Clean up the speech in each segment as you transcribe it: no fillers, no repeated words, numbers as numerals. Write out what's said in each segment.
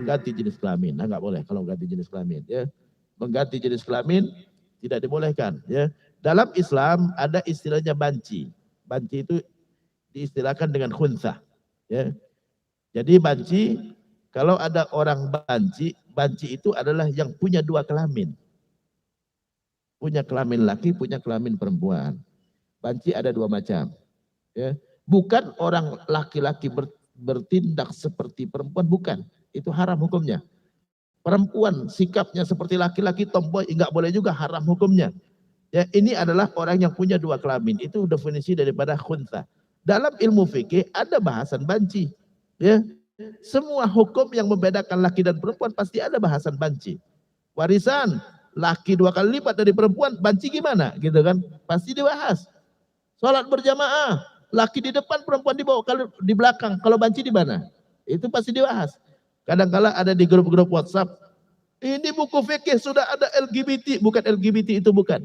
mengganti jenis kelamin. Nah, nggak boleh kalau mengganti jenis kelamin. Ya, mengganti jenis kelamin tidak dibolehkan. Ya, dalam Islam ada istilahnya banci. Banci itu diistilahkan dengan khunsah. Ya, jadi banci, kalau ada orang banci, banci itu adalah yang punya dua kelamin. Punya kelamin laki, punya kelamin perempuan. Banci ada dua macam. Ya. Bukan orang laki-laki bertindak seperti perempuan, bukan. Itu haram hukumnya. Perempuan sikapnya seperti laki-laki, tomboy, enggak boleh juga, haram hukumnya. Ya, ini adalah orang yang punya dua kelamin. Itu definisi daripada khunsah. Dalam ilmu fikih ada bahasan banci. Ya, semua hukum yang membedakan laki dan perempuan pasti ada bahasan banci. Warisan, laki 2 kali lipat dari perempuan, banci gimana? Gitu kan? Pasti dibahas. Sholat berjamaah, laki di depan, perempuan di bawah, kalau di belakang, kalau banci di mana? Itu pasti dibahas. Kadang-kala ada di grup-grup WhatsApp, ini buku fikih sudah ada LGBT, bukan LGBT itu bukan.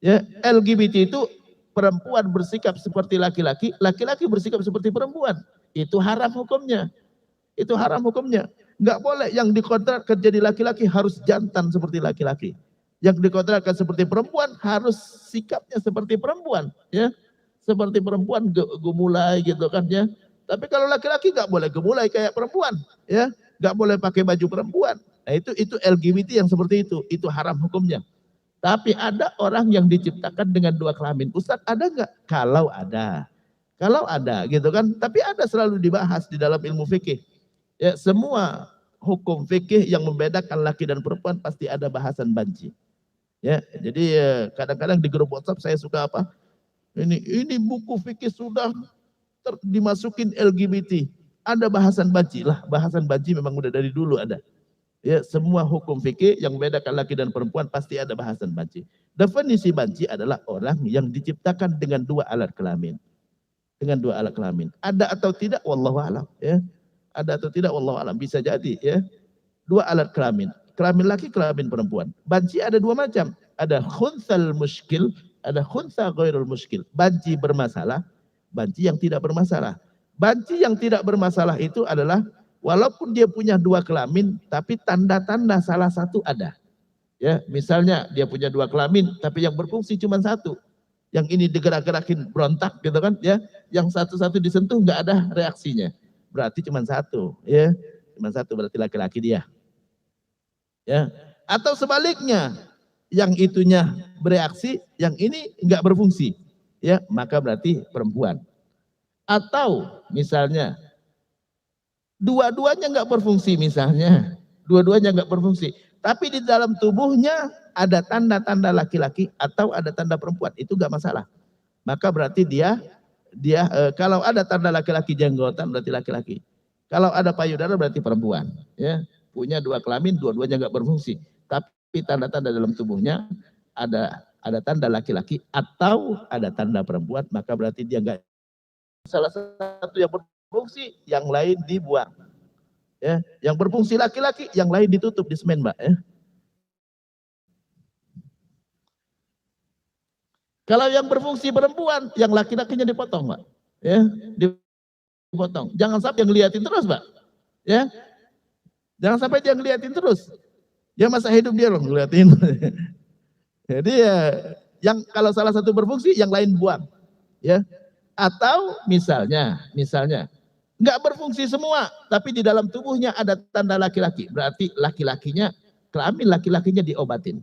Ya, LGBT itu perempuan bersikap seperti laki-laki, laki-laki bersikap seperti perempuan. Itu haram hukumnya. Itu haram hukumnya. Enggak boleh yang dikontrakkan jadi laki-laki harus jantan seperti laki-laki. Yang dikontrakkan seperti perempuan harus sikapnya seperti perempuan, ya. Seperti perempuan gemulai gitu kan ya. Tapi kalau laki-laki enggak boleh gemulai kayak perempuan, ya. Enggak boleh pakai baju perempuan. Nah, itu LGBT yang seperti itu haram hukumnya. Tapi ada orang yang diciptakan dengan dua kelamin. Ustaz, ada enggak? Kalau ada gitu kan. Tapi ada selalu dibahas di dalam ilmu fikih. Ya, semua hukum fikih yang membedakan laki dan perempuan pasti ada bahasan banci. Ya, jadi kadang-kadang di grup WhatsApp saya suka apa? Ini buku fikih sudah dimasukin LGBT. Ada bahasan banci lah, bahasan banci memang udah dari dulu ada. Ya, semua hukum fikih yang membedakan laki dan perempuan pasti ada bahasan banci. Definisi banci adalah orang yang diciptakan dengan dua alat kelamin. Dengan dua alat kelamin. Ada atau tidak wallahu a'lam, ya. Ada atau tidak wallahu a'lam, bisa jadi ya. Dua alat kelamin. Kelamin laki, kelamin perempuan. Banci ada dua macam. Ada khunsal muskil, ada khunsa ghairul muskil. Banci bermasalah, banci yang tidak bermasalah. Banci yang tidak bermasalah itu adalah walaupun dia punya dua kelamin, tapi tanda-tanda salah satu ada. Ya, misalnya dia punya dua kelamin, tapi yang berfungsi cuma satu. Yang ini digerak-gerakin berontak gitu kan, ya. Yang satu-satu disentuh nggak ada reaksinya. Berarti cuma satu, ya. Cuma satu berarti laki-laki dia. Ya. Atau sebaliknya, yang itunya bereaksi, yang ini nggak berfungsi. Ya, maka berarti perempuan. Atau misalnya dua-duanya nggak berfungsi misalnya, dua-duanya nggak berfungsi, tapi di dalam tubuhnya ada tanda-tanda laki-laki atau ada tanda perempuan, itu nggak masalah. Maka berarti dia kalau ada tanda laki-laki jenggotan berarti laki-laki. Kalau ada payudara berarti perempuan. Ya, punya dua kelamin, dua-duanya nggak berfungsi, tapi tanda-tanda dalam tubuhnya ada tanda laki-laki atau ada tanda perempuan, maka berarti dia nggak, salah satu yang berfungsi, yang lain dibuang. Ya, yang berfungsi laki-laki, yang lain ditutup di semen, Mbak. Ya. Kalau yang berfungsi perempuan, yang laki-lakinya dipotong, Mbak. Ya, dipotong. Jangan sampai yang ngeliatin terus, Mbak. Ya, jangan sampai dia ngeliatin terus. Ya masa hidup dia loh ngeliatin. Jadi ya, yang kalau salah satu berfungsi, yang lain buang. Ya, atau misalnya nggak berfungsi semua, tapi di dalam tubuhnya ada tanda laki-laki, berarti laki-lakinya, kelamin laki-lakinya diobatin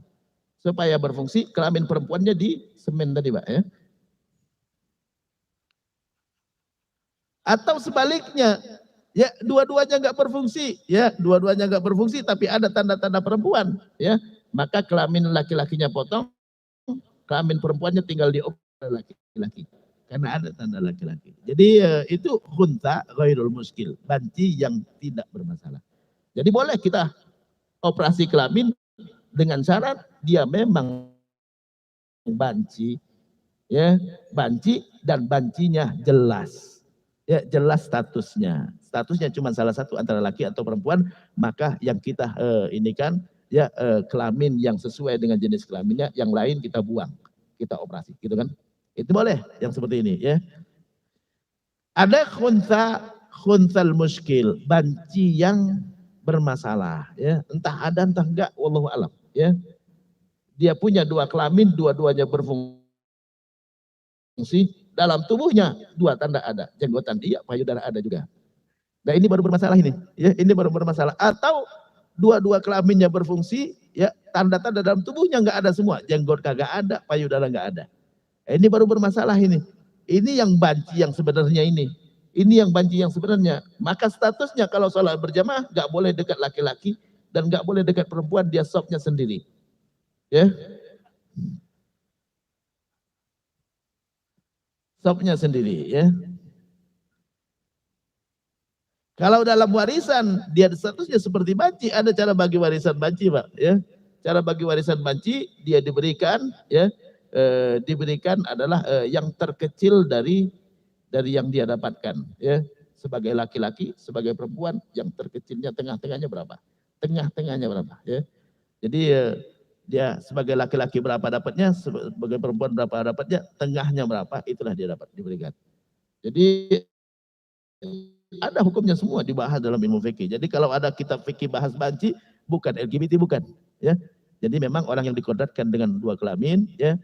supaya berfungsi, kelamin perempuannya di semen tadi, Pak, ya. Atau sebaliknya, ya dua-duanya nggak berfungsi, ya dua-duanya nggak berfungsi, tapi ada tanda-tanda perempuan, ya maka kelamin laki-lakinya potong, kelamin perempuannya tinggal diobat laki-laki. Karena ada tanda laki-laki. Jadi itu khunsa ghairul muskil, banci yang tidak bermasalah. Jadi boleh kita operasi kelamin dengan syarat dia memang banci, ya banci dan bancinya jelas, ya jelas statusnya. Statusnya cuma salah satu antara laki atau perempuan, maka yang kita ini kan ya kelamin yang sesuai dengan jenis kelaminnya, yang lain kita buang, kita operasi, gitu kan? Itu boleh yang seperti ini ya. Ada khunsal muskil, banci yang bermasalah, ya. Entah ada entah enggak, wallahu alam, ya. Dia punya dua kelamin, dua-duanya berfungsi, dalam tubuhnya dua tanda ada, jenggotan iya, payudara ada juga. Nah ini baru bermasalah ini, ya. Ini baru bermasalah. Atau dua-dua kelaminnya berfungsi, ya, tanda-tanda dalam tubuhnya nggak ada semua, jenggot kagak ada, payudara nggak ada. Ini baru bermasalah ini. Ini yang banci yang sebenarnya ini. Ini yang banci yang sebenarnya. Maka statusnya kalau sholat berjamaah nggak boleh dekat laki-laki dan nggak boleh dekat perempuan, dia sopnya sendiri. Ya, sopnya sendiri. Ya. Kalau dalam warisan dia statusnya seperti banci, ada cara bagi warisan banci, Pak. Ya, cara bagi warisan banci dia diberikan, ya, diberikan adalah yang terkecil dari yang dia dapatkan, ya. Sebagai laki-laki, sebagai perempuan, yang terkecilnya tengah-tengahnya berapa? Tengah-tengahnya berapa? Ya. Jadi dia sebagai laki-laki berapa dapatnya, sebagai perempuan berapa dapatnya, tengahnya berapa, itulah dia dapat diberikan. Jadi ada hukumnya semua dibahas dalam ilmu fikih. Jadi kalau ada kitab fikih bahas banci, bukan LGBT, bukan. Ya. Jadi memang orang yang dikodratkan dengan dua kelamin, ya,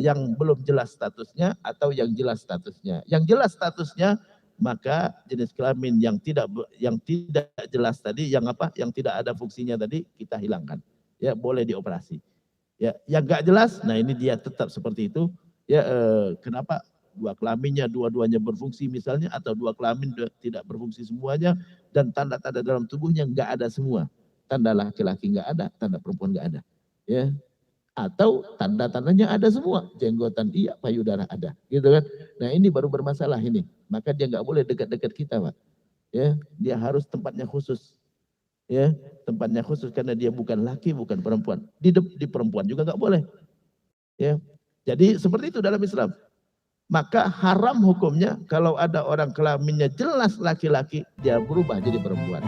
yang belum jelas statusnya atau yang jelas statusnya. Yang jelas statusnya maka jenis kelamin yang tidak jelas tadi, yang apa, yang tidak ada fungsinya tadi kita hilangkan. Ya, boleh dioperasi. Ya, yang nggak jelas, nah ini dia tetap seperti itu. Ya, kenapa? Dua kelaminnya dua-duanya berfungsi misalnya, atau dua kelamin tidak berfungsi semuanya, dan tanda-tanda dalam tubuhnya nggak ada semua. Tanda laki-laki nggak ada, tanda perempuan nggak ada. Ya, atau tanda-tandanya ada semua, jenggotan iya, payudara ada, gitu kan. Nah ini baru bermasalah ini, maka dia nggak boleh dekat-dekat kita, Pak. Ya, dia harus tempatnya khusus. Ya, tempatnya khusus karena dia bukan laki, bukan perempuan. Di perempuan juga nggak boleh. Ya, jadi seperti itu dalam Islam. Maka haram hukumnya kalau ada orang kelaminnya jelas laki-laki, dia berubah jadi perempuan.